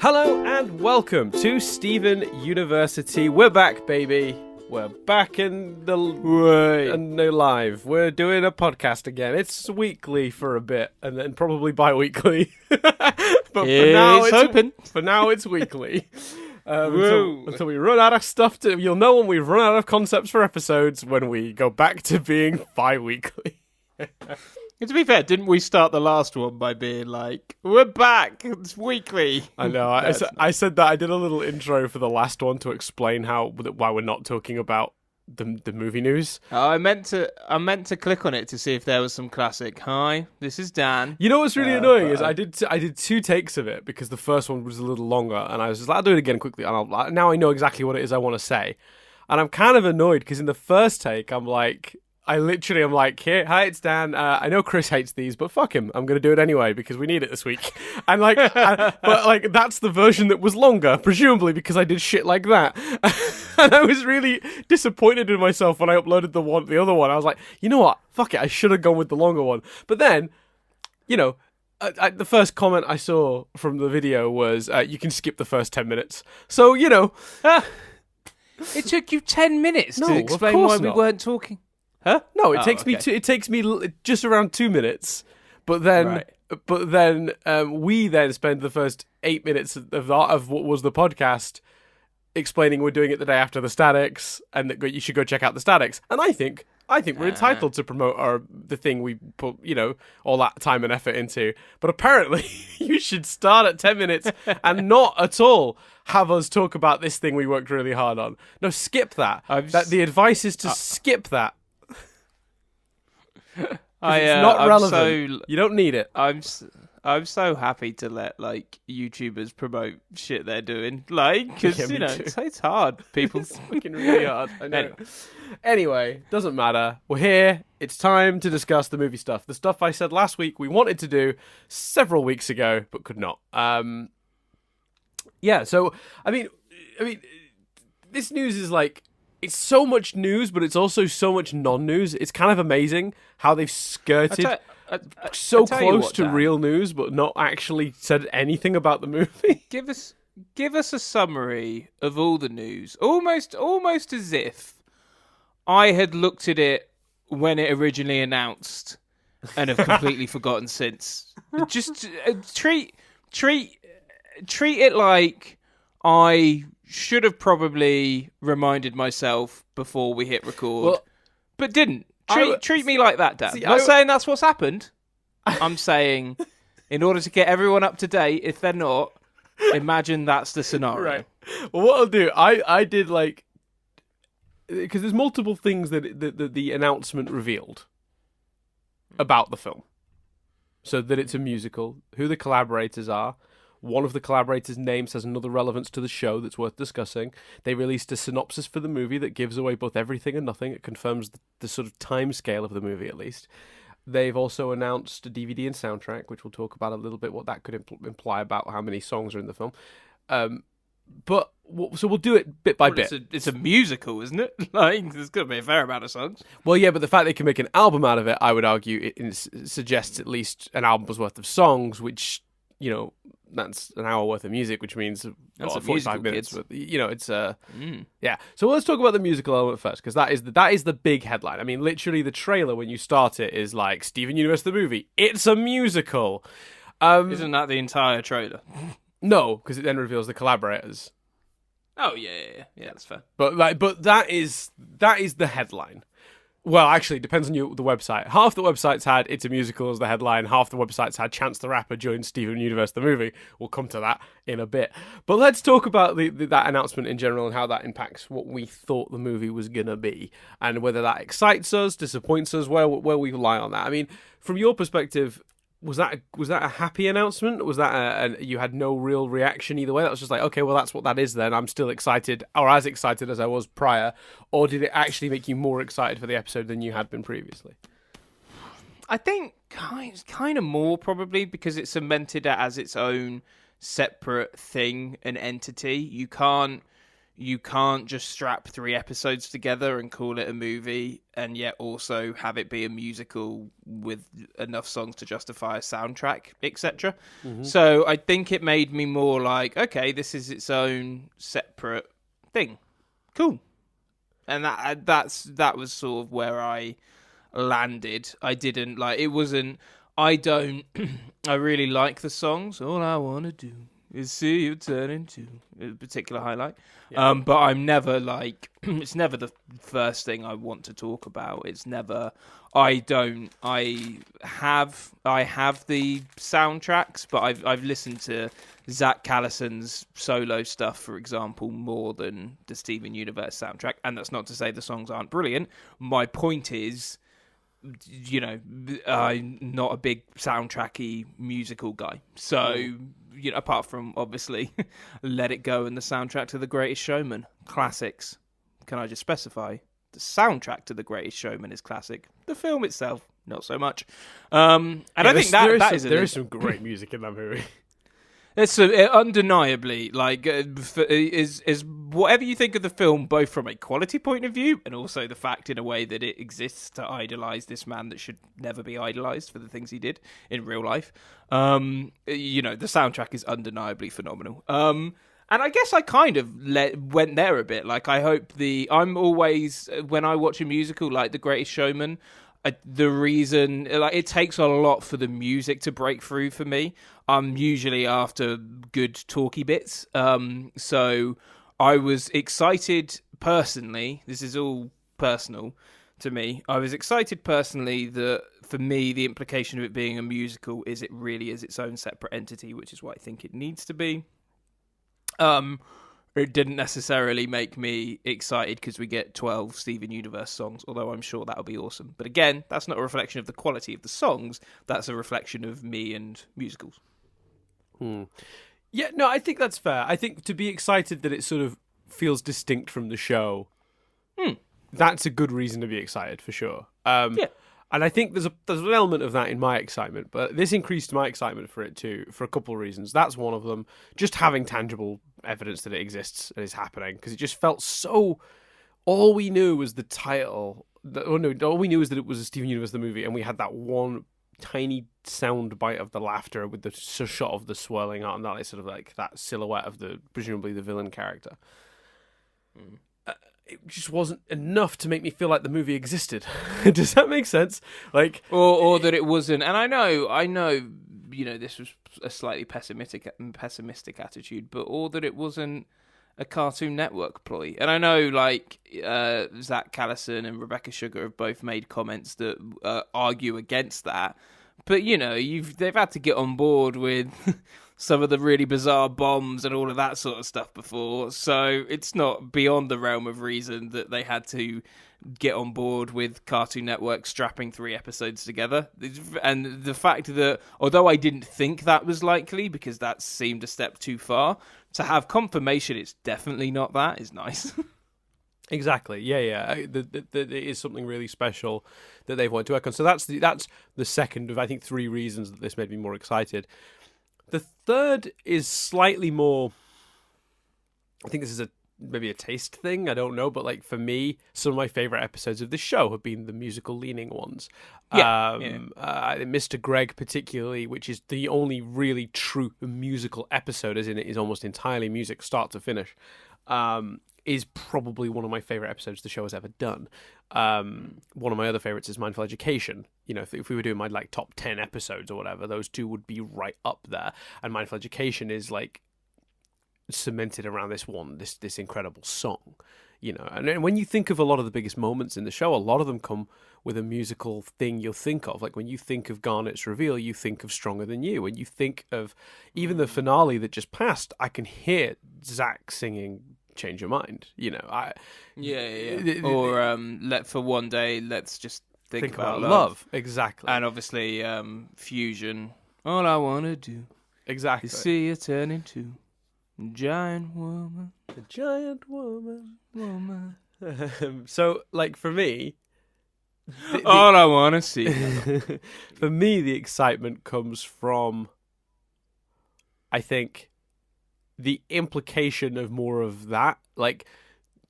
Hello and welcome to Stephen University. We're back, baby. We're back in the live. We're doing a podcast again. It's weekly for a bit, and then probably bi-weekly. But for now, it's weekly. Until we run out of stuff to... You'll know when we've run out of concepts for episodes when we go back to being bi-weekly. And to be fair, didn't we start the last one by being like, we're back, it's weekly? I know. I said that. I did a little intro for the last one to explain why we're not talking about the movie news. Oh, I meant to click on it to see if there was some classic. Hi, this is Dan. You know what's really annoying is I did two takes of it because the first one was a little longer, and I was just like, I'll do it again quickly. And now I know exactly what it is I want to say, and I'm kind of annoyed because in the first take I'm like. I literally am like, here, hi, it's Dan. I know Chris hates these, but fuck him. I'm going to do it anyway because we need it this week. And but that's the version that was longer, presumably because I did shit like that. And I was really disappointed in myself when I uploaded the other one. I was like, you know what? Fuck it. I should have gone with the longer one. But then, you know, the first comment I saw from the video was, you can skip the first 10 minutes. So, you know. It took you 10 minutes to explain why we weren't talking. Huh? No, it takes me just around 2 minutes, but then we then spend the first 8 minutes of what was the podcast explaining we're doing it the day after the statics and that you should go check out the statics. And I think we're entitled to promote the thing we put, you know, all that time and effort into. But apparently you should start at 10 minutes and not at all have us talk about this thing we worked really hard on. No, skip that. The advice is to skip that. It's not relevant. You don't need it. I'm so happy to let like YouTubers promote shit they're doing, like because it's hard. People, it's fucking really hard. I know. Anyway, doesn't matter. We're here. It's time to discuss the movie stuff. The stuff I said last week we wanted to do several weeks ago but could not. Yeah. So I mean, this news is like. It's so much news, but it's also so much non-news. It's kind of amazing how they've skirted so close to real news, but not actually said anything about the movie. Give us a summary of all the news, almost as if I had looked at it when it originally announced and have completely forgotten since. Just treat it like I should have probably reminded myself before we hit record, but didn't. Treat me like that, Dan. I'm not saying that's what's happened. I'm saying, in order to get everyone up to date, if they're not, imagine that's the scenario. Right. Well, what I'll do, I did like... Because there's multiple things that the announcement revealed about the film. So that it's a musical, who the collaborators are, one of the collaborators' names has another relevance to the show that's worth discussing. They released a synopsis for the movie that gives away both everything and nothing. It confirms the sort of time scale of the movie, at least. They've also announced a DVD and soundtrack, which we'll talk about a little bit, what that could imply about how many songs are in the film. So we'll do it bit by bit. It's a musical, isn't it? Like, there's going to be a fair amount of songs. Well, yeah, but the fact they can make an album out of it, I would argue, it suggests at least an album's worth of songs, which, you know... That's an hour worth of music, which means that's 45 minutes. But, you know, it's yeah. So let's talk about the musical element first, because that is the big headline. I mean, literally, the trailer when you start it is like Steven Universe the movie. It's a musical. Isn't that the entire trailer? No, because it then reveals the collaborators. Oh yeah, that's fair. But that is the headline. Well, actually, it depends on the website. Half the websites had It's a Musical as the headline. Half the websites had Chance the Rapper joins Steven Universe the movie. We'll come to that in a bit. But let's talk about that announcement in general and how that impacts what we thought the movie was going to be. And whether that excites us, disappoints us, where we lie on that. I mean, from your perspective... Was that a happy announcement? Was that you had no real reaction either way? That was just like, okay, well, that's what that is then. I'm still excited, or as excited as I was prior. Or did it actually make you more excited for the episode than you had been previously? I think kind of more probably because it cemented it as its own separate thing, an entity. You can't you can't just strap 3 episodes together and call it a movie and yet also have it be a musical with enough songs to justify a soundtrack, etc. So I think it made me more like, okay, this is its own separate thing. Cool. And that was sort of where I landed. I didn't like, it wasn't, I don't, I really like the songs. All I want to do is see you turn into a particular highlight. Yeah. But I'm never like, it's never the first thing I want to talk about. It's never, I have the soundtracks, but I've listened to Zach Callison's solo stuff, for example, more than the Steven Universe soundtrack. And that's not to say the songs aren't brilliant. My point is, you know, I'm not a big soundtracky musical guy. So, you know, apart from obviously Let It Go and the soundtrack to The Greatest Showman, classics. Can I just specify? The soundtrack to The Greatest Showman is classic. The film itself, not so much. And I think there is some great music in that movie. It's undeniably like is whatever you think of the film, both from a quality point of view and also the fact in a way that it exists to idolize this man that should never be idolized for the things he did in real life. You know, the soundtrack is undeniably phenomenal. And I guess I kind of went there a bit. Like, I hope I'm always, when I watch a musical like The Greatest Showman, the reason, like, it takes a lot for the music to break through for me. I'm usually after good talky bits. So I was excited personally. This is all personal to me. I was excited personally that, for me, the implication of it being a musical is it really is its own separate entity, which is what I think it needs to be. It didn't necessarily make me excited because we get 12 Steven Universe songs, although I'm sure that'll be awesome. But again, that's not a reflection of the quality of the songs. That's a reflection of me and musicals. Yeah, no, I think that's fair. I think to be excited that it sort of feels distinct from the show, that's a good reason to be excited, for sure. Yeah. And I think there's an element of that in my excitement, but this increased my excitement for it too, for a couple of reasons. That's one of them. Just having tangible evidence that it exists and is happening, because it just felt so. All we knew was the title. All we knew was that it was a Steven Universe the movie, and we had that one tiny sound bite of the laughter with the shot of the swirling art and that sort of like that silhouette of presumably the villain character. It just wasn't enough to make me feel like the movie existed. Does that make sense? Like, or that it wasn't. And I know, you know, this was a slightly pessimistic attitude, but or that it wasn't a Cartoon Network ploy. And I know, like, Zach Callison and Rebecca Sugar have both made comments that argue against that. But, you know, they've had to get on board with some of the really bizarre bombs and all of that sort of stuff before. So it's not beyond the realm of reason that they had to get on board with Cartoon Network strapping 3 episodes together. And the fact that, although I didn't think that was likely because that seemed a step too far, to have confirmation it's definitely not that is nice. Exactly. Yeah. It is something really special that they've wanted to work on. So that's the second of, I think, 3 reasons that this made me more excited. The third is slightly more. I think this is maybe a taste thing. I don't know, but like for me, some of my favorite episodes of this show have been the musical leaning ones. Mr. Greg, particularly, which is the only really true musical episode, as in it is almost entirely music, start to finish. Is probably one of my favorite episodes the show has ever done. One of my other favorites is Mindful Education. You know, if we were doing my like top 10 episodes or whatever, those two would be right up there. And Mindful Education is like cemented around this incredible song. You know, and when you think of a lot of the biggest moments in the show, a lot of them come with a musical thing you'll think of. Like when you think of Garnet's reveal, you think of Stronger Than You. When you think of even the finale that just passed, I can hear Zach singing Change Your Mind, you know. Or for one day, let's just think about love. Exactly. And obviously Fusion, all I want to do exactly is see you turn into a giant woman. So like for me, all I want to see. For me, the excitement comes from, I think, the implication of more of that, like,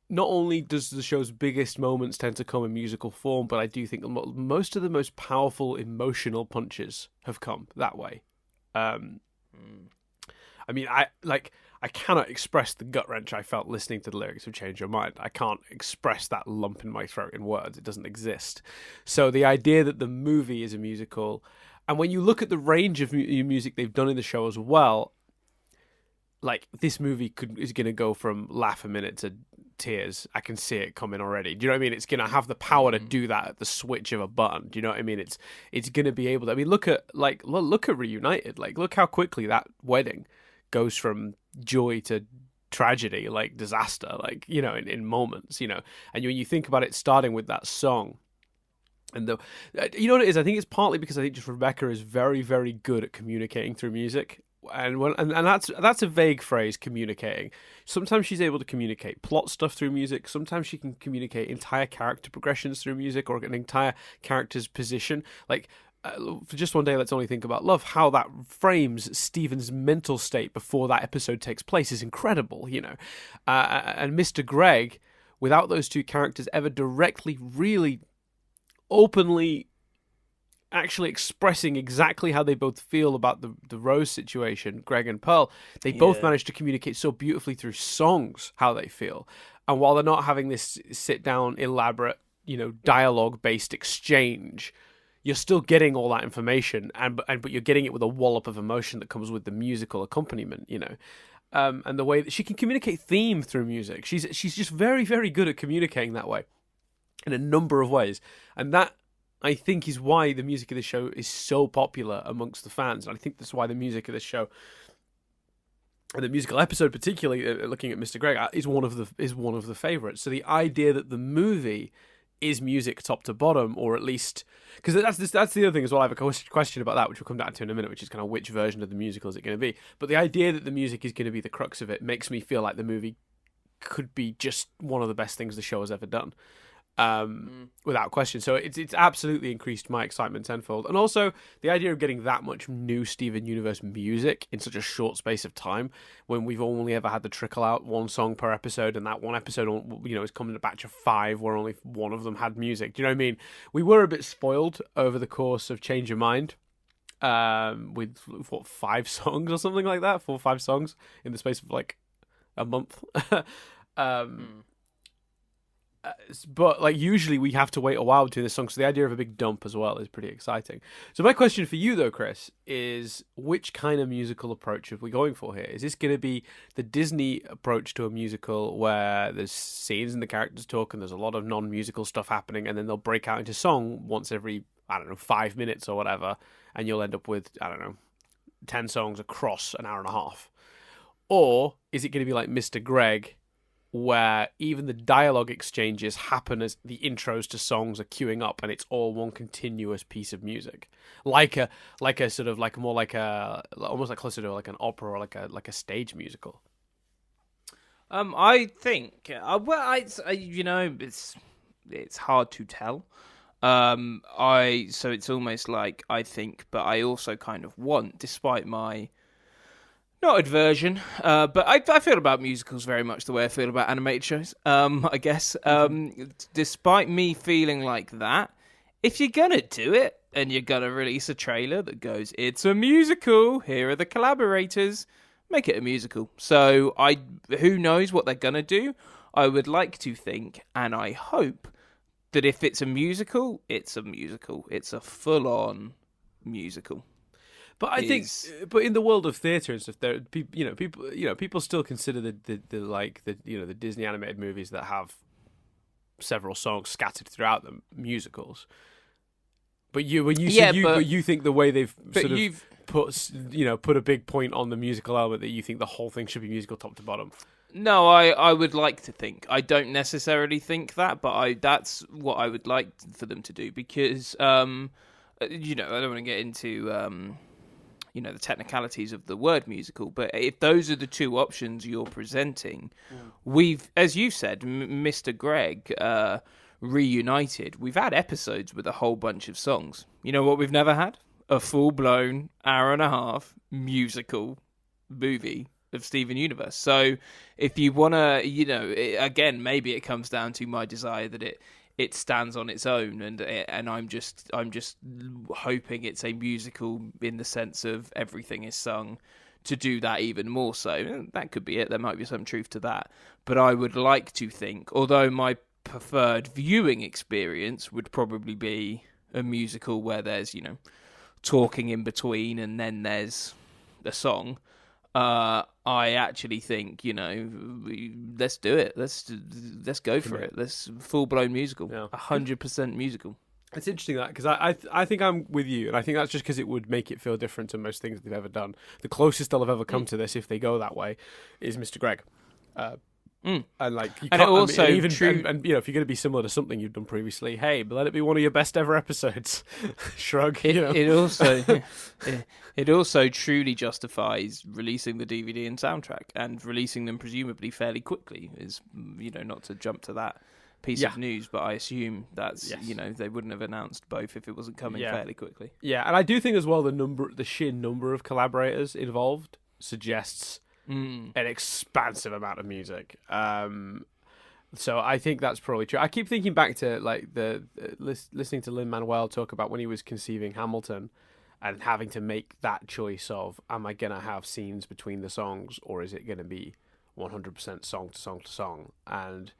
not only does the show's biggest moments tend to come in musical form, but I do think most of the most powerful emotional punches have come that way. I mean, I cannot express the gut wrench I felt listening to the lyrics of Change Your Mind. I can't express that lump in my throat in words. It doesn't exist. So the idea that the movie is a musical, and when you look at the range of music they've done in the show as well, like, this movie is going to go from laugh a minute to tears. I can see it coming already. Do you know what I mean? It's going to have the power to do that at the switch of a button. Do you know what I mean? It's going to be able to. I mean, look at Reunited. Like, look how quickly that wedding goes from joy to tragedy, like disaster, like, you know, in moments, you know. And when you think about it, starting with that song, and you know what it is? I think it's partly because I think just Rebecca is very, very good at communicating through music. And that's a vague phrase, communicating. Sometimes she's able to communicate plot stuff through music. Sometimes she can communicate entire character progressions through music, or an entire character's position. Like, for Just One Day, Let's Only Think About Love, how that frames Stephen's mental state before that episode takes place is incredible, you know. And Mr. Greg, without those two characters ever directly, really openly actually expressing exactly how they both feel about the Rose situation, Greg and Pearl, they both managed to communicate so beautifully through songs how they feel. And while they're not having this sit-down, elaborate, you know, dialogue-based exchange, you're still getting all that information, but you're getting it with a wallop of emotion that comes with the musical accompaniment, you know. And the way that she can communicate theme through music. She's just very, very good at communicating that way in a number of ways. And that, I think, is why the music of the show is so popular amongst the fans. And I think that's why the music of the show, and the musical episode particularly, looking at Mr. Greg, is one of the favorites. So the idea that the movie is music top to bottom, or at least, because that's the other thing as well. I have a question about that, which we'll come down to in a minute, which is kind of which version of the musical is it going to be. But the idea that the music is going to be the crux of it makes me feel like the movie could be just one of the best things the show has ever done. Without question. So it's absolutely increased my excitement tenfold. And also the idea of getting that much new Steven Universe music in such a short space of time, when we've only ever had to trickle out one song per episode, and that one episode, you know, is coming in a batch of 5 where only one of them had music. Do you know what I mean? We were a bit spoiled over the course of Change Your Mind, with 5 songs or something like that, 4 or 5 songs in the space of like a month. But like usually we have to wait a while between the songs, so the idea of a big dump as well is pretty exciting. So my question for you though, Chris, is which kind of musical approach are we going for here? Is this going to be the Disney approach to a musical where there's scenes and the characters talk and there's a lot of non-musical stuff happening, and then they'll break out into song once every, I don't know, 5 minutes or whatever, and you'll end up with, I don't know, 10 songs across an hour and a half? Or is it going to be like Mr. Greg, where even the dialogue exchanges happen as the intros to songs are queuing up, and it's all one continuous piece of music, like a sort of like more like a, almost like closer to like an opera or like a stage musical? I think you know, it's hard to tell. So it's almost like I think, but I also kind of want, despite my not aversion, but I feel about musicals very much the way I feel about animated shows, I guess. Despite me feeling like that, if you're going to do it and you're going to release a trailer that goes, it's a musical, here are the collaborators, make it a musical. So who knows what they're going to do? I would like to think, and I hope, that if it's a musical, it's a musical. It's a full-on musical. But I think, but in the world of theatre and stuff, people still consider the Disney animated movies that have several songs scattered throughout them musicals. But you think the way they've put a big point on the musical element, that you think the whole thing should be musical top to bottom. No, I would like to think. I don't necessarily think that, but that's what I would like for them to do, because I don't want to get into the technicalities of the word musical, but if those are the two options you're presenting, we've, as you said, Mr. Greg, Reunited, we've had episodes with a whole bunch of songs. You know what we've never had? A full-blown hour and a half musical movie of Steven Universe. So if you want to, again, maybe it comes down to my desire that it stands on its own, and I'm just hoping it's a musical in the sense of everything is sung to do that even more so. That could be it. There might be some truth to that. But I would like to think, although my preferred viewing experience would probably be a musical where there's, talking in between and then there's a song, I actually think, let's do it. Let's go for it. Let's full-blown musical. 100% musical. It's interesting that, because I think I'm with you, and I think that's just because it would make it feel different to most things they've ever done. The closest they'll have ever come to this, if they go that way, is Mr. Greg. And like, you can't, also and if you're going to be similar to something you've done previously, hey, but let it be one of your best ever episodes. Shrug. It also truly justifies releasing the DVD and soundtrack, and releasing them presumably fairly quickly. Is not to jump to that piece of news, but I assume that's they wouldn't have announced both if it wasn't coming fairly quickly. Yeah, and I do think as well the sheer number of collaborators involved suggests an expansive amount of music. So I think that's probably true. I keep thinking back to like listening to Lin-Manuel talk about when he was conceiving Hamilton and having to make that choice of, am I gonna have scenes between the songs, or is it gonna be 100% song to song to song? And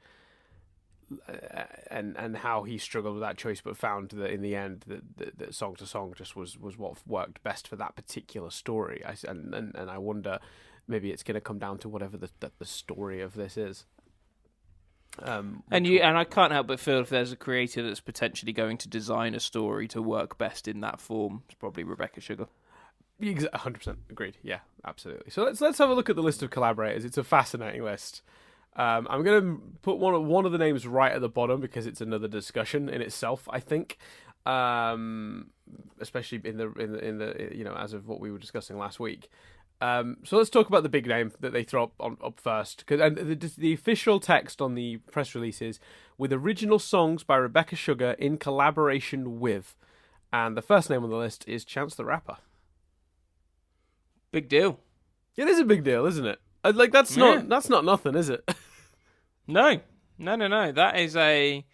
how he struggled with that choice, but found that in the end that song to song just was what worked best for that particular story. And I wonder, maybe it's going to come down to whatever the story of this is. And I can't help but feel if there's a creator that's potentially going to design a story to work best in that form, it's probably Rebecca Sugar. 100% agreed. Yeah, absolutely. So let's have a look at the list of collaborators. It's a fascinating list. I'm going to put one of the names right at the bottom because it's another discussion in itself, I think. Especially in the as of what we were discussing last week. So let's talk about the big name that they throw up first. And the official text on the press release is, with original songs by Rebecca Sugar in collaboration with. And the first name on the list is Chance the Rapper. Big deal. It is a big deal, isn't it? Like, that's not nothing, is it? No. That is a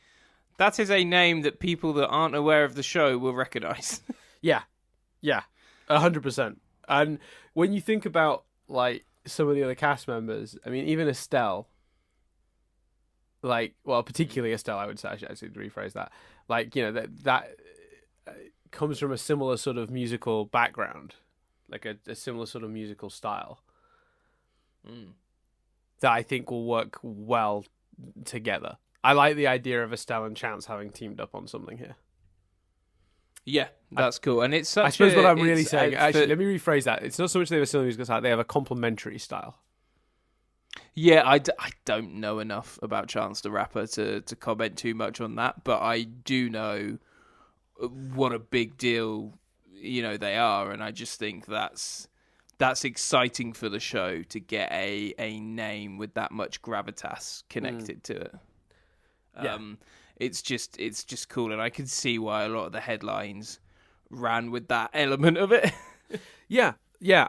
name that people that aren't aware of the show will recognise. Yeah, 100%. And when you think about like some of the other cast members, I mean, even Estelle, particularly Estelle, I would say, I should rephrase that. Like, that comes from a similar sort of musical background, like a similar sort of musical style. That I think will work well together. I like the idea of Estelle and Chance having teamed up on something here. Yeah, that's cool. And it's such I suppose what I'm really saying, actually, let me rephrase that. It's not so much they have a similar musical style, they have a complementary style. Yeah, I don't know enough about Chance the Rapper to comment too much on that, but I do know what a big deal, they are, and I just think that's exciting for the show to get a name with that much gravitas connected to it. Yeah. It's just cool, and I can see why a lot of the headlines ran with that element of it. Yeah.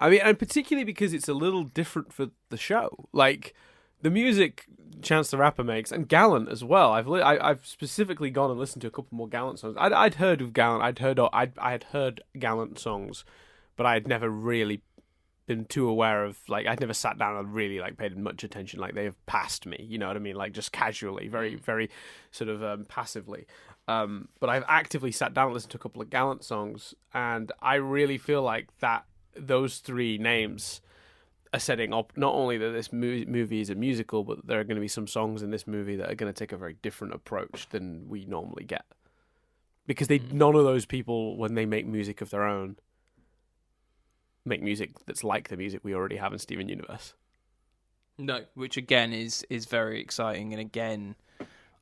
I mean, and particularly because it's a little different for the show. Like, the music Chance the Rapper makes, and Gallant as well. I've specifically gone and listened to a couple more Gallant songs. I'd heard of Gallant. I had heard Gallant songs, but I had never really been too aware of, like, I'd never sat down and really like paid much attention. Like, they have passed me, you know what I mean? Like, just casually, very, very sort of passively. But I've actively sat down and listened to a couple of Gallant songs, and I really feel like that those three names are setting up not only that this movie is a musical, but there are going to be some songs in this movie that are going to take a very different approach than we normally get. Because none of those people, when they make music of their own, make music that's like the music we already have in Steven Universe. No, which again is very exciting, and again,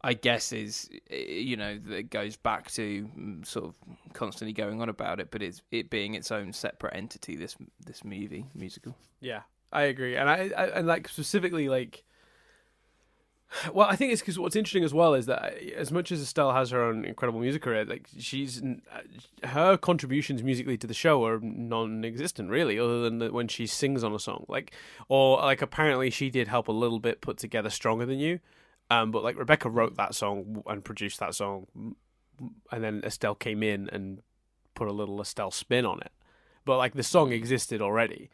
I guess is, that goes back to sort of constantly going on about it, but it being its own separate entity. This musical. Yeah, I agree, and I like specifically, like, Well, I think it's because what's interesting as well is that as much as Estelle has her own incredible music career, like her contributions musically to the show are non-existent, really, other than when she sings on a song. Or apparently she did help a little bit put together "Stronger Than You," but like Rebecca wrote that song and produced that song, and then Estelle came in and put a little Estelle spin on it. But like the song existed already.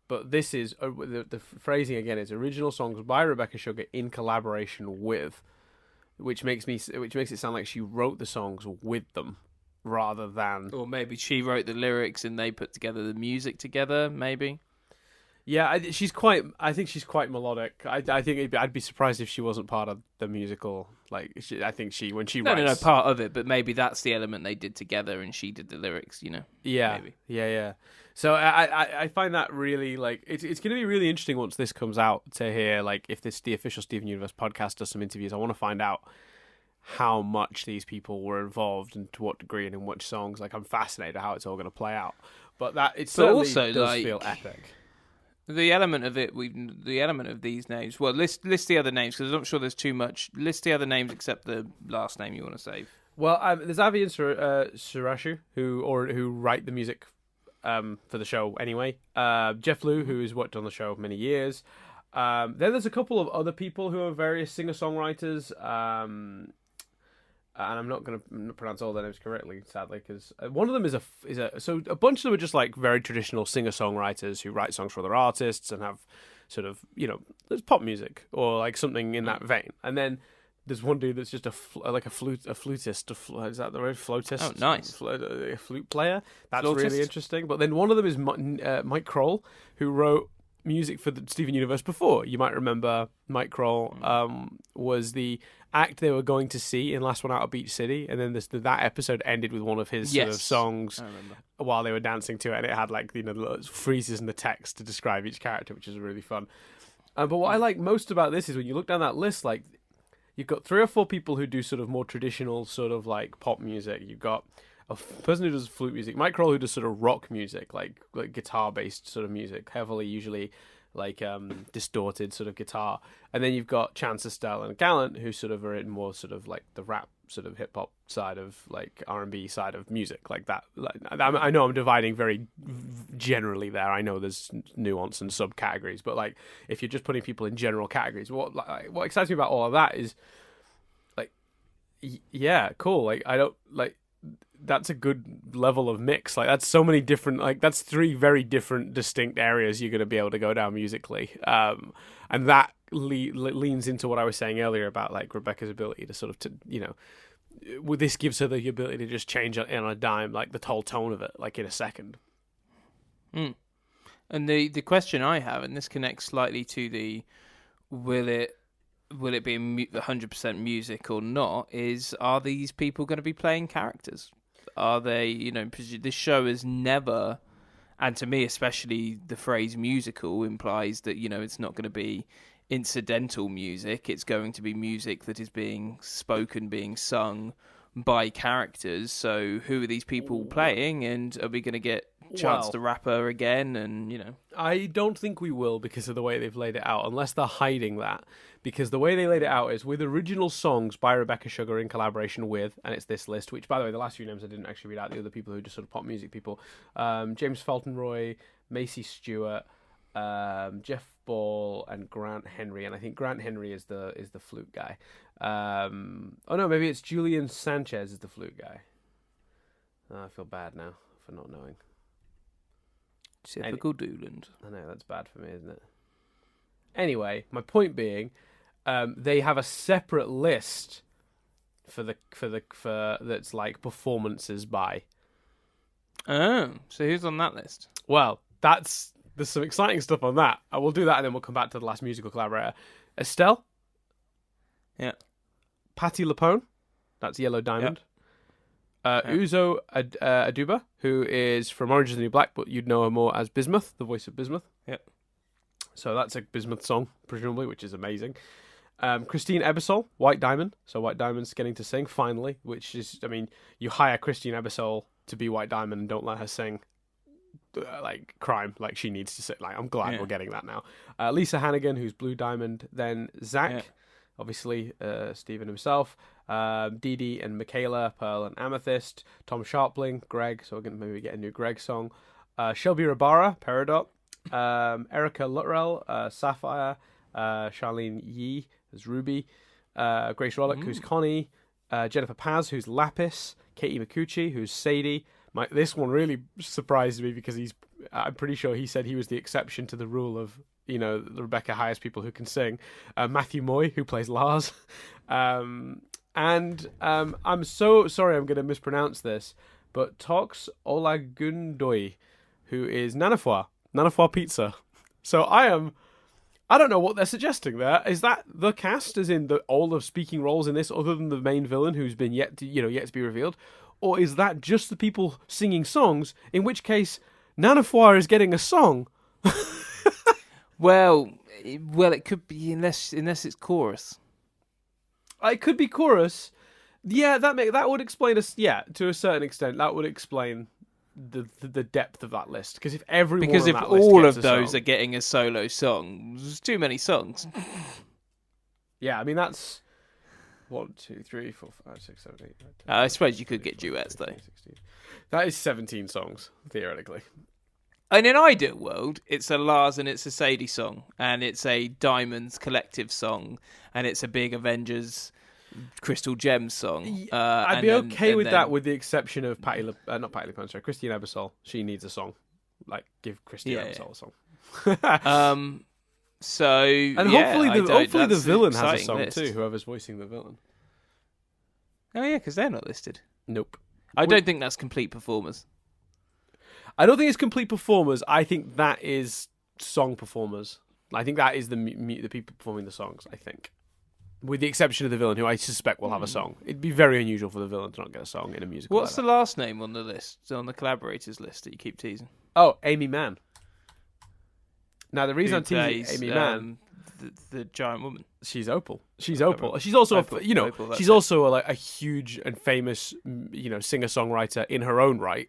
But this is the phrasing again is original songs by Rebecca Sugar in collaboration with, which makes it sound like she wrote the songs with them rather than. Or maybe she wrote the lyrics and they put together the music together. Maybe. Yeah, I think she's quite melodic. I think I'd be surprised if she wasn't part of the musical. Like, I think when she writes... No, part of it, but maybe that's the element they did together, and she did the lyrics. Yeah, maybe. Yeah. So I find that really like it's going to be really interesting once this comes out to hear like if the official Steven Universe podcast does some interviews. I want to find out how much these people were involved and to what degree and in which songs. Like, I'm fascinated how it's all going to play out. But it certainly also, does feel epic. The element of these names. Well, list the other names because I'm not sure there's too much. List the other names except the last name you want to save. Well, there's Avi and Surashu who write the music for the show anyway. Jeff Liu, who has worked on the show many years. Then there's a couple of other people who are various singer-songwriters. And I'm not going to pronounce all their names correctly, sadly, because one of them is so a bunch of them are just like very traditional singer-songwriters who write songs for other artists and have sort of, there's pop music or like something in that vein. And then there's one dude that's just a flutist. Is that the word? Flautist? Oh, nice. A flute player. That's really interesting. But then one of them is Mike Kroll, who wrote music for the Steven Universe before. You might remember Mike Kroll was the act they were going to see in Last One Out of Beach City, and then that episode ended with one of his sort of songs while they were dancing to it, and it had like the freezes in the text to describe each character, which is really fun. But what I like most about this is when you look down that list, like you've got 3 or 4 people who do sort of more traditional sort of like pop music. You've got a person who does flute music, Mike Kroll, who does sort of rock music, like guitar-based sort of music, heavily usually like distorted sort of guitar. And then you've got Chance, Estelle, and Gallant, who sort of are in more sort of like the rap sort of hip-hop side of like R&B side of music, like that. I know I'm dividing very generally there. I know there's nuance and subcategories, but like if you're just putting people in general categories, what excites me about all of that is like, yeah, cool. Like I don't like. That's a good level of mix. Like that's so many different, like that's 3 very different distinct areas you're going to be able to go down musically. And that leans into what I was saying earlier about like Rebecca's ability to sort of, this gives her the ability to just change on a dime, like the whole tone of it, like in a second. And the question I have, and this connects slightly to the, will it be 100% music or not, is are these people going to be playing characters? Are they, this show is never, and to me especially the phrase musical implies that, it's not going to be incidental music. It's going to be music that is being spoken, being sung by characters. So who are these people playing, and are we going to get Chance the Rapper again? And I don't think we will because of the way they've laid it out, unless they're hiding that. Because the way they laid it out is with original songs by Rebecca Sugar in collaboration with, and it's this list, which, by the way, the last few names I didn't actually read out, the other people who are just sort of pop music people. James Felton-Roy, Macy Stewart, Jeff Ball, and Grant Henry. And I think Grant Henry is the flute guy. Oh, no, maybe it's Julian Sanchez is the flute guy. Oh, I feel bad now for not knowing. Typical Dooland. I know, that's bad for me, isn't it? Anyway, my point being, they have a separate list for that's like performances by. Oh, so who's on that list? Well, there's some exciting stuff on that. I will do that, and then we'll come back to the last musical collaborator. Estelle. Yeah. Patti LuPone. That's Yellow Diamond. Yep. Uzo Aduba, who is from Orange is the New Black, but you'd know her more as Bismuth, the voice of Bismuth. Yep. So that's a Bismuth song, presumably, which is amazing. Christine Ebersole, White Diamond. So White Diamond's getting to sing, finally, which is, you hire Christine Ebersole to be White Diamond and don't let her sing, like, crime, like she needs to sing. Like, I'm glad we're getting that now. Lisa Hannigan, who's Blue Diamond. Then Zach obviously Stephen himself, Dee Dee and Michaela, Pearl and Amethyst, Tom Sharpling, Greg, so we're going to maybe get a new Greg song, Shelby Rabara, Peridot, Erica Luttrell, Sapphire, Charlene Yee as Ruby, Grace Rollick, who's Connie, Jennifer Paz, who's Lapis, Katie Micucci, who's Sadie. This one really surprised me because I'm pretty sure he said he was the exception to the rule of, Rebecca hires people who can sing. Matthew Moy, who plays Lars. And I'm so sorry I'm going to mispronounce this, but Tox Olagundoi, who is Nanafois Pizza. So I don't know what they're suggesting there. Is that the cast, as in all of speaking roles in this, other than the main villain who's been yet to be revealed? Or is that just the people singing songs, in which case Nanafois is getting a song? Well, it could be unless it's chorus. It could be chorus. Yeah, that would explain us. Yeah, to a certain extent, that would explain the depth of that list. Because if all of those are getting a solo song, there's too many songs. Yeah, I mean that's 1, 2, 3, 4, 5, 6, 7, 8, 9, 10, I suppose you could get duets 15, though. 16. That is 17 songs theoretically. In an ideal world, it's a Lars and it's a Sadie song, and it's a Diamonds Collective song, and it's a big Avengers Crystal Gems song. I'd be okay with that, with the exception of Christine Ebersol. She needs a song. Like, give Christine Ebersol a song. So, and hopefully the villain has a song list too. Whoever's voicing the villain. Oh yeah, because they're not listed. Nope. I don't think that's complete performers. I don't think it's complete performers. I think that is song performers. I think that is the people performing the songs. I think, with the exception of the villain, who I suspect will have a song. It'd be very unusual for the villain to not get a song in a musical. What's the last name on the list, on the collaborators list that you keep teasing? Oh, Aimee Mann. Now the reason I'm teasing Aimee Mann, the giant woman. She's Opal. She's Opal. She's also Opal, she's also a huge and famous singer-songwriter in her own right.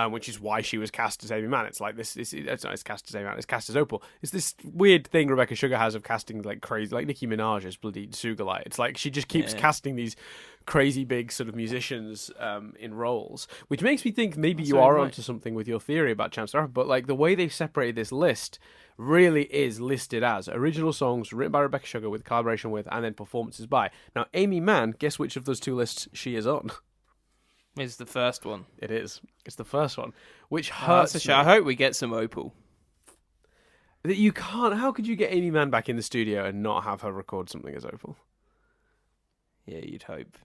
Which is why she was cast as Aimee Mann. It's like it's cast as Aimee Mann. It's cast as Opal. It's this weird thing Rebecca Sugar has of casting like crazy, like Nicki Minaj as bloody Sugarlight. It's like she just keeps casting these crazy big sort of musicians in roles, which makes me think maybe you are onto something with your theory about Chance the Rapper. But like the way they've separated this list really is listed as original songs written by Rebecca Sugar with collaboration with, and then performances by. Now Aimee Mann, guess which of those two lists she is on? It's the first one. It is. It's the first one, which hurts. I hope we get some Opal. That you can't. How could you get Aimee Mann back in the studio and not have her record something as Opal? Yeah, you'd hope.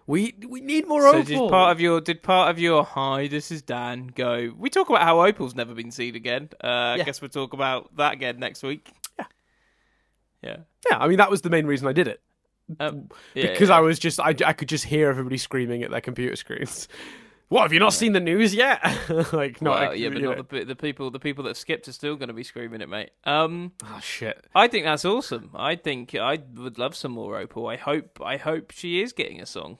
We need more Opal. So did part of your hi, this is Dan go? We talk about how Opal's never been seen again. I guess we'll talk about that again next week. Yeah. I mean, that was the main reason I did it. Because I could just hear everybody screaming at their computer screens. What, have you not seen the news yet? Like, no. Well, but not the people. The people that have skipped are still going to be screaming it, mate. Oh shit! I think that's awesome. I think I would love some more Opal. I hope she is getting a song.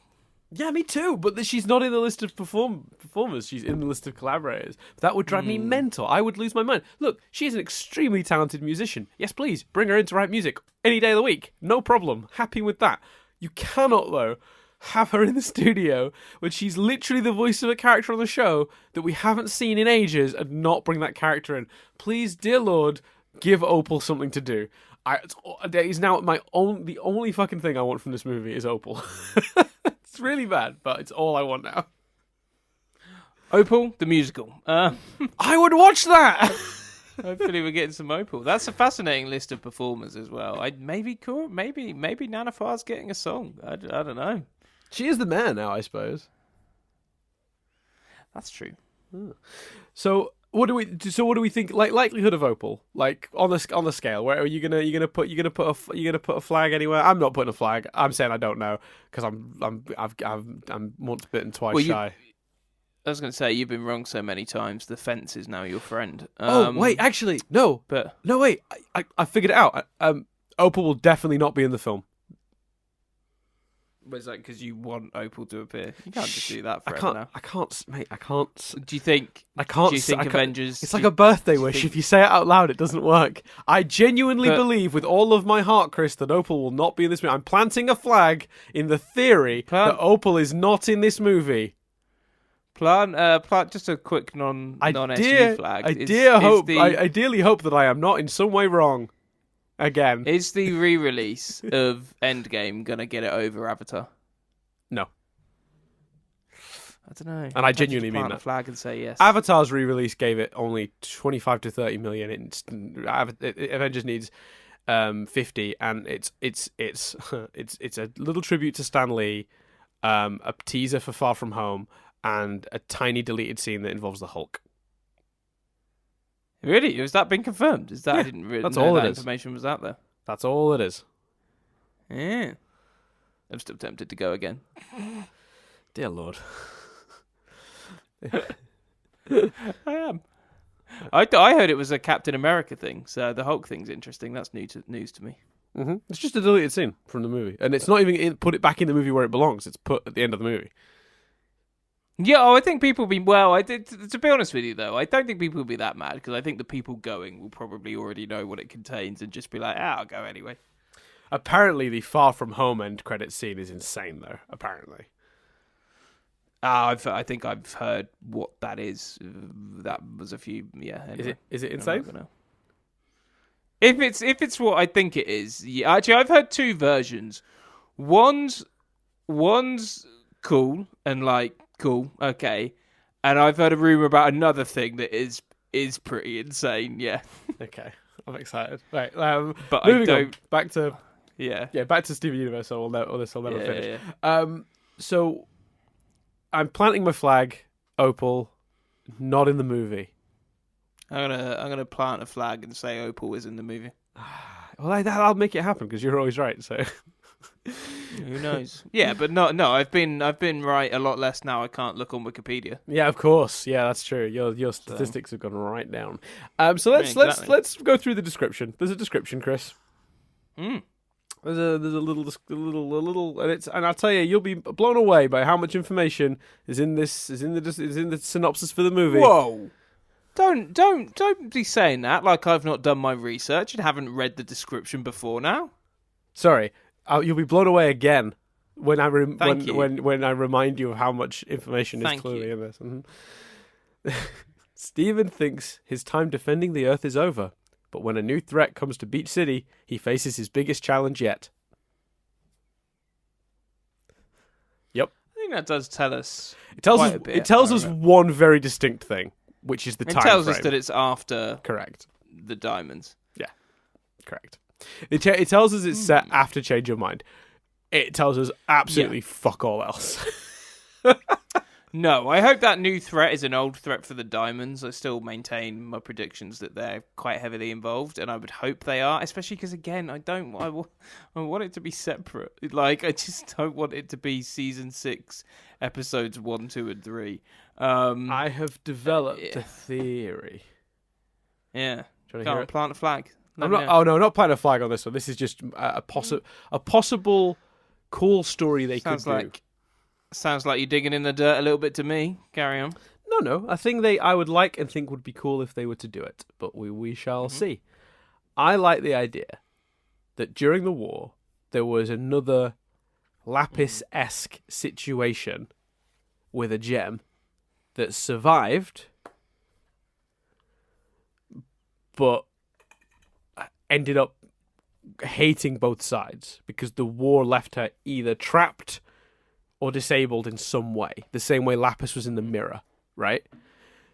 Yeah, me too. But she's not in the list of performers. She's in the list of collaborators. That would drive me mental. I would lose my mind. Look, she's an extremely talented musician. Yes, please bring her in to write music any day of the week. No problem. Happy with that. You cannot, though, have her in the studio when she's literally the voice of a character on the show that we haven't seen in ages and not bring that character in. Please, dear Lord, give Opal something to do. It is now the only fucking thing I want from this movie is Opal. It's really bad, but it's all I want now. Opal, the musical. I would watch that! Hopefully we're getting some Opal. That's a fascinating list of performers as well. Maybe Nanafoi's getting a song. I don't know. She is the man now, I suppose. That's true. So what do we think? Like likelihood of Opal, like on the scale. Where are you gonna put a flag anywhere? I'm not putting a flag. I'm saying I don't know because I'm once bitten twice shy. I was going to say you've been wrong so many times. The fence is now your friend. Wait, actually no. But no, wait. I figured it out. Opal will definitely not be in the film. Was that because you want Opal to appear? You can't just do that forever now. I can't, mate. I can't. Do you think? I can't. Do you think Avengers? It's like a birthday wish. If you say it out loud, it doesn't work. I genuinely believe, with all of my heart, Chris, that Opal will not be in this movie. I'm planting a flag in the theory that Opal is not in this movie. Plant. Just a quick non-SU flag. I ideally hope that I am not in some way wrong. Again, is the re-release of Endgame gonna get it over Avatar? No. I don't know. And I genuinely mean plant that. A flag and say yes. Avatar's re-release gave it only 25 to 30 million. Avengers needs 50, and it's a little tribute to Stan Lee, a teaser for Far From Home, and a tiny deleted scene that involves the Hulk. Really? Has that been confirmed? Is that I didn't really know that information was out there. That's all it is. Yeah. I'm still tempted to go again. Dear Lord. I am. I heard it was a Captain America thing, so the Hulk thing's interesting. That's news to me. Mm-hmm. It's just a deleted scene from the movie, and it's not even put it back in the movie where it belongs. It's put at the end of the movie. Yeah, I think people will be... Well, to be honest with you, though, I don't think people will be that mad, because I think the people going will probably already know what it contains and just be like, I'll go anyway. Apparently, the Far From Home end credit scene is insane, though, apparently. I think I've heard what that is. That was a few... Yeah. Anyway. Is it insane? If it's what I think it is... Yeah, actually, I've heard two versions. One's cool and, like... Cool, okay. And I've heard a rumor about another thing that is pretty insane. Yeah. Okay, I'm excited. Right, but moving on. Back to back to Steven Universe. So this will never finish. Yeah. So I'm planting my flag. Opal, not in the movie. I'm gonna plant a flag and say Opal is in the movie. Well, I'll make it happen because you're always right. So. Who knows? Yeah, but no. I've been right a lot less now. I can't look on Wikipedia. Yeah, of course. Yeah, that's true. Your statistics have gone right down. So let's go through the description. There's a description, Chris. There's a little, and I'll tell you, you'll be blown away by how much information is in the synopsis for the movie. Whoa. Don't be saying that like I've not done my research and haven't read the description before now. Sorry. You'll be blown away again when I when I remind you of how much information is clearly in this. Mm-hmm. Steven thinks his time defending the Earth is over, but when a new threat comes to Beach City, he faces his biggest challenge yet. Yep. I think that does tell us. It tells us one very distinct thing, which is the time frame. It tells us that it's after the diamonds. Yeah, correct. It tells us it's set after Change Your Mind. It tells us absolutely fuck all else. No, I hope that new threat is an old threat for the diamonds. I still maintain my predictions that they're quite heavily involved, and I would hope they are, especially because, again, I want it to be separate. Like, I just don't want it to be Season 6, Episodes 1, 2, and 3. I have developed a theory. Yeah. Can't plant a flag. Not planting a flag on this one. This is just a possible cool story they could do. Sounds like you're digging in the dirt a little bit to me. Carry on. No. A thing I would like and think would be cool if they were to do it, but we shall see. I like the idea that during the war there was another Lapis-esque situation with a gem that survived, but ended up hating both sides because the war left her either trapped or disabled in some way, the same way Lapis was in the mirror, right?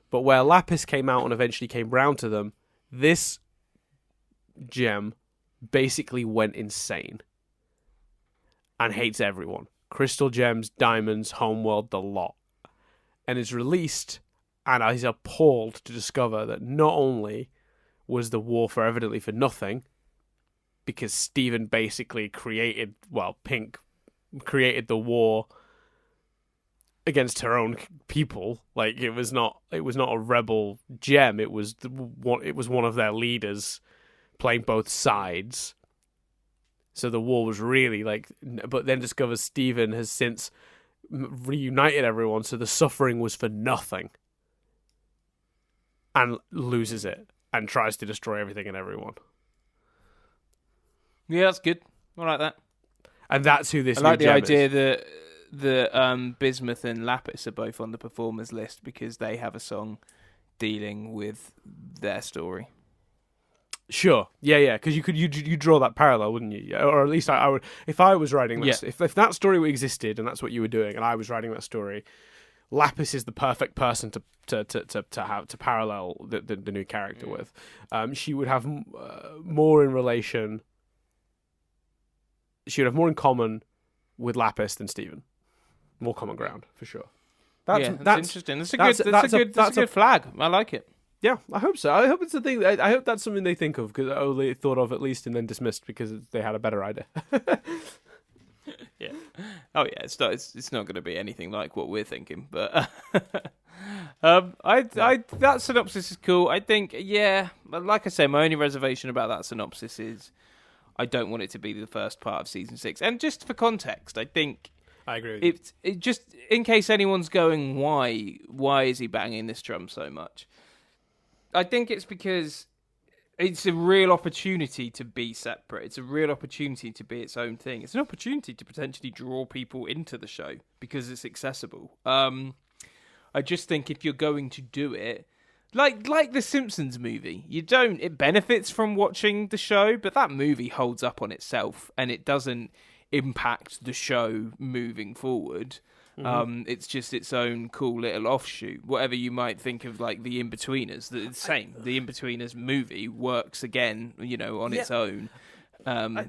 But where Lapis came out and eventually came round to them, this gem basically went insane and hates everyone. Crystal gems, diamonds, homeworld, the lot. And is released and is appalled to discover that not only was the war evidently for nothing, because Steven basically Pink created the war against her own people. Like, it was not a rebel gem. It was one of their leaders playing both sides. So the war was really but then discovers Steven has since reunited everyone, so the suffering was for nothing, and loses it and tries to destroy everything and everyone. Yeah, that's good. I like that. And that's who this. I like new the gem idea is. that Bismuth and Lapis are both on the performers list because they have a song dealing with their story. Sure, yeah, because you draw that parallel, wouldn't you? Or at least I would, if I was writing that, if that story existed and that's what you were doing, and I was writing that story, Lapis is the perfect person to parallel the new character with. She would have more in relation. She would have more in common with Lapis than Steven. More common ground for sure. That's interesting. That's a good flag. I like it. Yeah, I hope so. I hope it's a thing. I hope that's something they think of, because only thought of at least and then dismissed because they had a better idea. Yeah. Oh yeah. It's not going to be anything like what we're thinking, but that synopsis is cool. I think, yeah. Like I say, my only reservation about that synopsis is I don't want it to be the first part of season 6. And just for context, I think I agree with you. It just in case anyone's going, why is he banging this drum so much? I think it's because it's a real opportunity to be separate. It's a real opportunity to be its own thing. It's an opportunity to potentially draw people into the show because it's accessible. I just think if you're going to do it, like the Simpsons movie, it benefits from watching the show, but that movie holds up on itself and it doesn't impact the show moving forward. Mm-hmm. It's just its own cool little offshoot. Whatever you might think of, like the In-Betweeners, the same. The In-Betweeners movie works again, on its own. I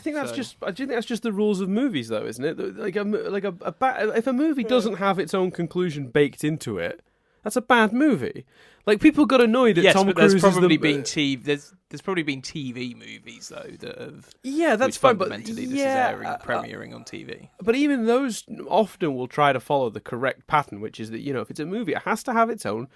think that's just the rules of movies, though, isn't it? If a movie doesn't have its own conclusion baked into it, that's a bad movie. Like, people got annoyed at Tom Cruise. There's probably been TV movies though that have that's fine. But this is premiering on TV. But even those often will try to follow the correct pattern, which is that if it's a movie, it has to have its own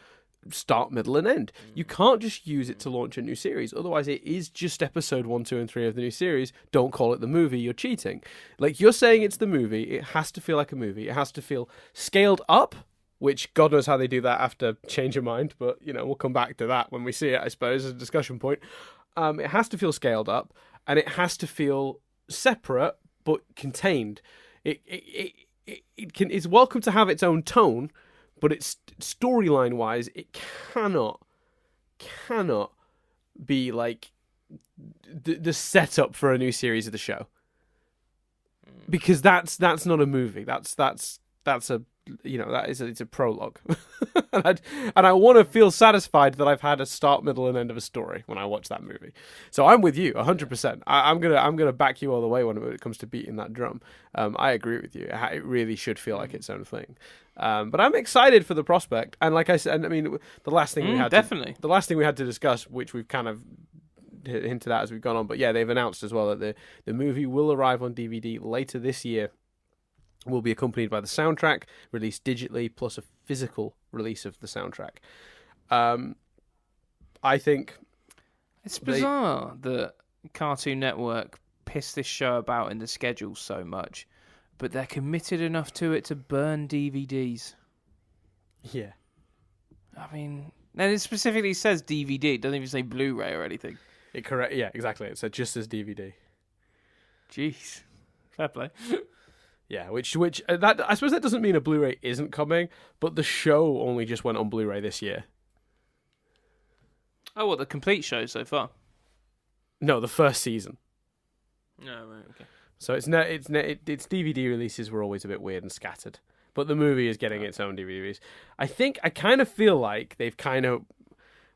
start, middle, and end. You can't just use it to launch a new series. Otherwise, it is just episode 1, 2, and 3 of the new series. Don't call it the movie. You're cheating. Like, you're saying it's the movie. It has to feel like a movie. It has to feel scaled up. Which, God knows how they do that after Change Your Mind, but, we'll come back to that when we see it, I suppose, as a discussion point. It has to feel scaled up, and it has to feel separate, but contained. It's welcome to have its own tone, but it's storyline-wise, it cannot be, like, the setup for a new series of the show. Because that's not a movie. That's a... it's a prologue, and I want to feel satisfied that I've had a start, middle, and end of a story when I watch that movie. So I'm with you 100%. I'm gonna back you all the way when it comes to beating that drum. I agree with you. It really should feel like its own thing. But I'm excited for the prospect. And like I said, I mean, the last thing we had to discuss, which we've kind of hinted at as we've gone on, but yeah, they've announced as well that the movie will arrive on DVD later this year. Will be accompanied by the soundtrack, released digitally, plus a physical release of the soundtrack. I think it's bizarre that Cartoon Network pissed this show about in the schedule so much, but they're committed enough to it to burn DVDs. Yeah. I mean, and it specifically says DVD. It doesn't even say Blu-ray or anything. Yeah, exactly. It said just as DVD. Jeez. Fair play. Yeah, which that I suppose that doesn't mean a Blu-ray isn't coming, but the show only just went on Blu-ray this year. Oh, what, the complete show so far? No, the first season. No, right, okay. So its DVD releases were always a bit weird and scattered, but the movie is getting its own DVD release. I kind of feel like they've kind of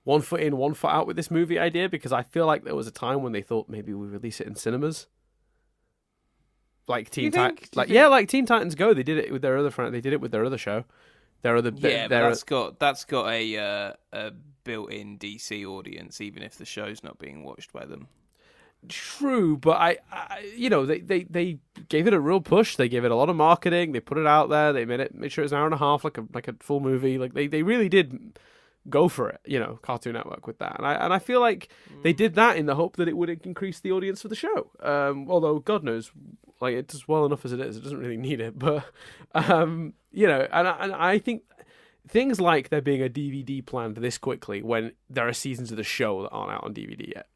one foot in, one foot out with this movie idea, because I feel like there was a time when they thought maybe we release it in cinemas. Like Teen Titans, like Teen Titans Go. They did it with their other friend. They did it with their other show. That's got a built-in DC audience, even if the show's not being watched by them. True, but they gave it a real push. They gave it a lot of marketing. They put it out there. They made sure it's an hour and a half, like a full movie. Like they really did go for it, Cartoon Network with that. And I feel like they did that in the hope that it would increase the audience for the show. Although God knows, like, it does well enough as it is. It doesn't really need it. But, and I think things like there being a DVD planned this quickly when there are seasons of the show that aren't out on DVD yet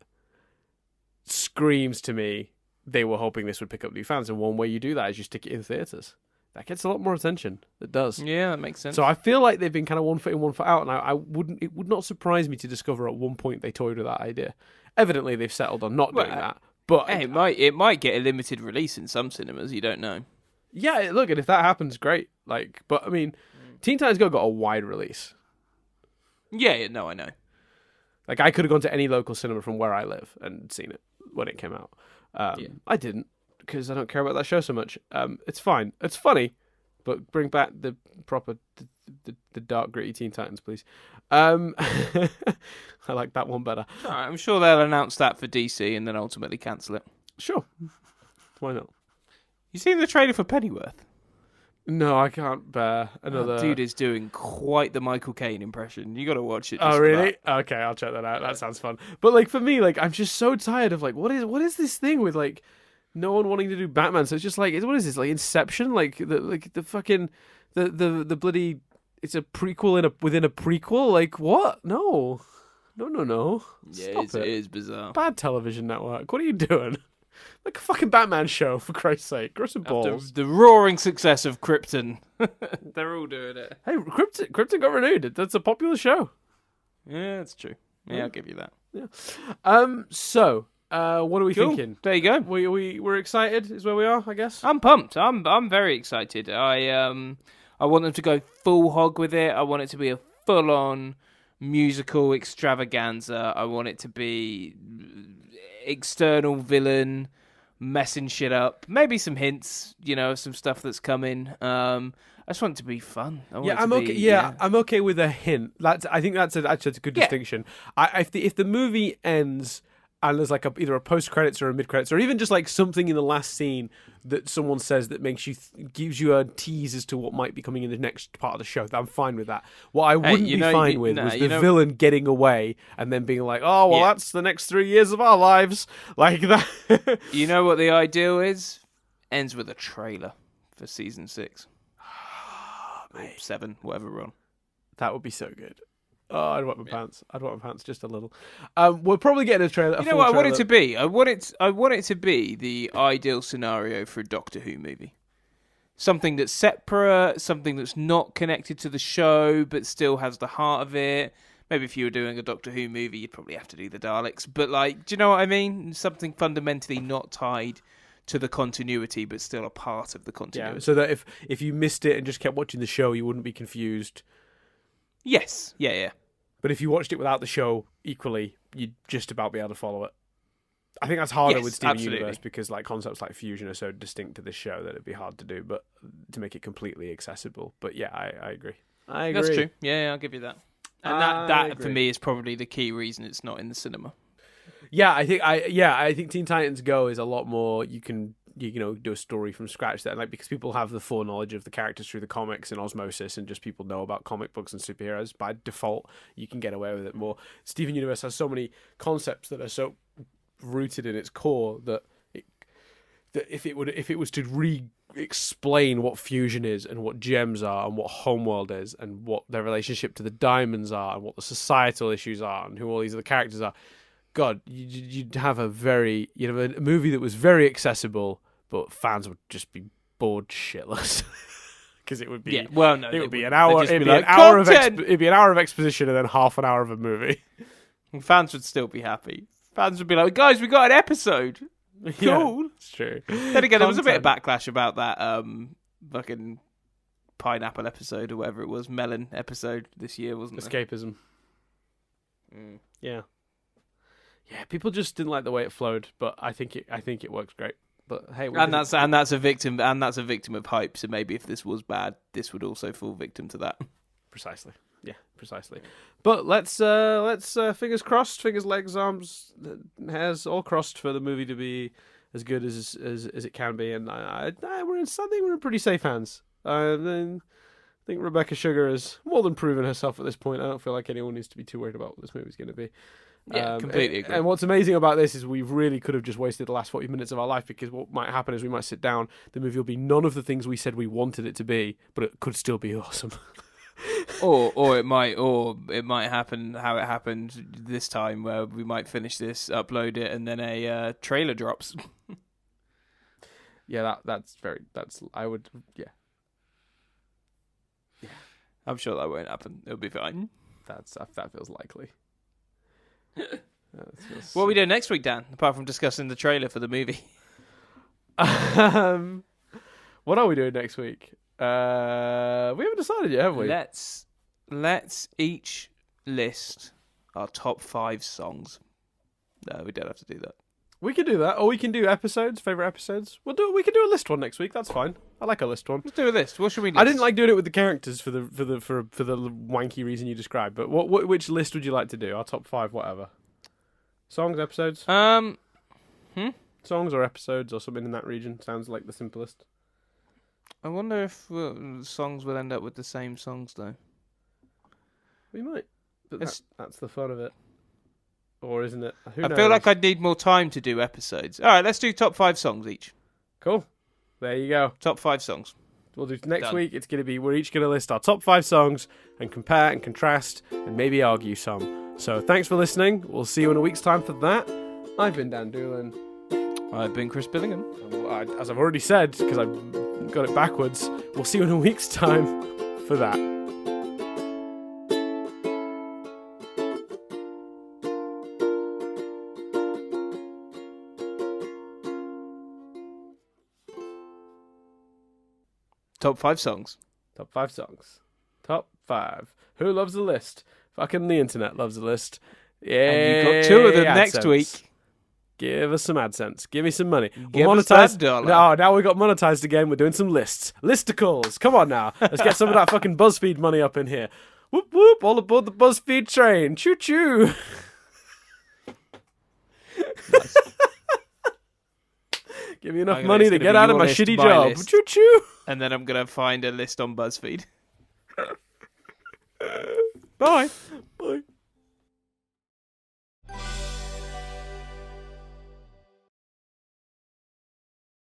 screams to me they were hoping this would pick up new fans. And one way you do that is you stick it in theaters. That gets a lot more attention. It does. Yeah, that makes sense. So I feel like they've been kind of one foot in, one foot out, and it would not surprise me to discover at one point they toyed with that idea. Evidently, they've settled on not doing that. But hey, it might get a limited release in some cinemas. You don't know. Yeah, look, and if that happens, great. But I mean, Teen Titans Go got a wide release. Yeah, no, I know. Like, I could have gone to any local cinema from where I live and seen it when it came out. I didn't, because I don't care about that show so much. It's fine. It's funny, but bring back the proper, the dark, gritty Teen Titans, please. I like that one better. All right, I'm sure they'll announce that for DC and then ultimately cancel it. Sure. Why not? You seen the trailer for Pennyworth? No, I can't bear another... Dude is doing quite the Michael Caine impression. You got to watch it. Oh, really? Okay, I'll check that out. That sounds fun. But, like, for me, like, I'm just so tired of, like, what is this thing with, like, no one wanting to do Batman? So it's just like, what is this? Like, Inception? Like, the fucking... The bloody... It's a prequel within a prequel? Like, what? No. No. Yeah, it is bizarre. Bad television network. What are you doing? Like a fucking Batman show, for Christ's sake. Grow some balls. After the roaring success of Krypton. They're all doing it. Hey, Krypton got renewed. That's a popular show. Yeah, that's true. Yeah, I'll give you that. Yeah. So, what are we thinking? There you go. We're excited, is where we are, I guess. I'm pumped. I'm very excited. I want them to go full hog with it. I want it to be a full-on musical extravaganza. I want it to be external villain messing shit up. Maybe some hints, some stuff that's coming. I just want it to be fun. I'm okay. I'm okay with a hint. I think that's actually a good distinction. If the movie ends and there's like either a post credits or a mid credits or even just like something in the last scene that someone says that makes you gives you a tease as to what might be coming in the next part of the show, I'm fine with that. What I wouldn't be fine with was the villain getting away and then being like, oh well, that's the next 3 years of our lives, like that. You know what the ideal is? Ends with a trailer for season 6, or 7, whatever we're on. That would be so good. Oh, I'd want my pants. I'd want my pants just a little. We're probably getting a trailer. You know what I want it to be? I want it to be the ideal scenario for a Doctor Who movie. Something that's separate, something that's not connected to the show, but still has the heart of it. Maybe if you were doing a Doctor Who movie, you'd probably have to do the Daleks. But, like, do you know what I mean? Something fundamentally not tied to the continuity, but still a part of the continuity. Yeah, so that if you missed it and just kept watching the show, you wouldn't be confused. Yes. Yeah. But if you watched it without the show, equally, you'd just about be able to follow it. I think that's harder with Steven Universe because like concepts like fusion are so distinct to this show that it'd be hard to do, but to make it completely accessible. But yeah, I agree. That's true. Yeah, I'll give you that. And that for me is probably the key reason it's not in the cinema. Yeah, I think Teen Titans Go is a lot more. You can do a story from scratch there, like because people have the foreknowledge of the characters through the comics and osmosis, and just people know about comic books and superheroes. By default, you can get away with it more. Steven Universe has so many concepts that are so rooted in its core that if it was to re-explain what fusion is and what gems are and what Homeworld is and what their relationship to the diamonds are and what the societal issues are and who all these other characters are, God, you'd have a movie that was very accessible, but fans would just be bored shitless because it would be it would be an hour. It'd be an hour of exposition and then half an hour of a movie. And fans would still be happy. Fans would be like, "Guys, we got an episode. Cool." Yeah, it's true. Then again, there was a bit of backlash about that fucking pineapple episode or whatever it was, melon episode this year, wasn't it? Escapism. Yeah. Yeah, people just didn't like the way it flowed, but I think it works great. But hey, that's a victim of hype. So maybe if this was bad, this would also fall victim to that. Precisely. Yeah, precisely. But let's fingers crossed, fingers, legs, arms, hairs all crossed for the movie to be as good as it can be. And I think we're in pretty safe hands. The think Rebecca Sugar has more than proven herself at this point. I don't feel like anyone needs to be too worried about what this movie's going to be. Yeah, completely agree. And what's amazing about this is we really could have just wasted the last 40 minutes of our life, because what might happen is we might sit down, the movie will be none of the things we said we wanted it to be, but it could still be awesome. or it might happen how it happened this time, where we might finish this, upload it, and then a trailer drops. Yeah, yeah. I'm sure that won't happen. It'll be fine. That feels likely. What are we doing next week, Dan? Apart from discussing the trailer for the movie. What are we doing next week? We haven't decided yet, have we? Let's each list our top 5 songs. No, we don't have to do that. We can do that, or we can do episodes, favorite episodes. We can do a list one next week. That's fine. I like a list one. Let's do a list. What should we list? I didn't like doing it with the characters for the wanky reason you described. But which list would you like to do? Our top 5, whatever. Songs, episodes. Songs or episodes or something in that region sounds like the simplest. I wonder if songs will end up with the same songs though. We might, but that's the fun of it. Or isn't it? Who I knows? feel like I'd need more time to do episodes. All right, let's do top 5 songs each. Cool. There you go. Top 5 songs. We'll do next Done. week. It's going to be, we're each going to list our top 5 songs and compare and contrast and maybe argue some. So thanks for listening. We'll see you in a week's time for that. I've been Dan Doolan. I've been Chris Billingham. As I've already said, because I've got it backwards, we'll see you in a week's time for that. Top 5 songs. Top 5 songs. Top 5. Who loves a list? Fucking the internet loves a list. Yeah. And you've got 2 of them next week. Give us some AdSense. Give me some money. Give we'll us that dollar. No, now we got monetized again. We're doing some lists. Listicles. Come on now. Let's get some of that fucking BuzzFeed money up in here. Whoop whoop. All aboard the BuzzFeed train. Choo choo. Nice. Give me enough money to get out of my shitty job. List. Choo choo. And then I'm going to find a list on BuzzFeed. Bye.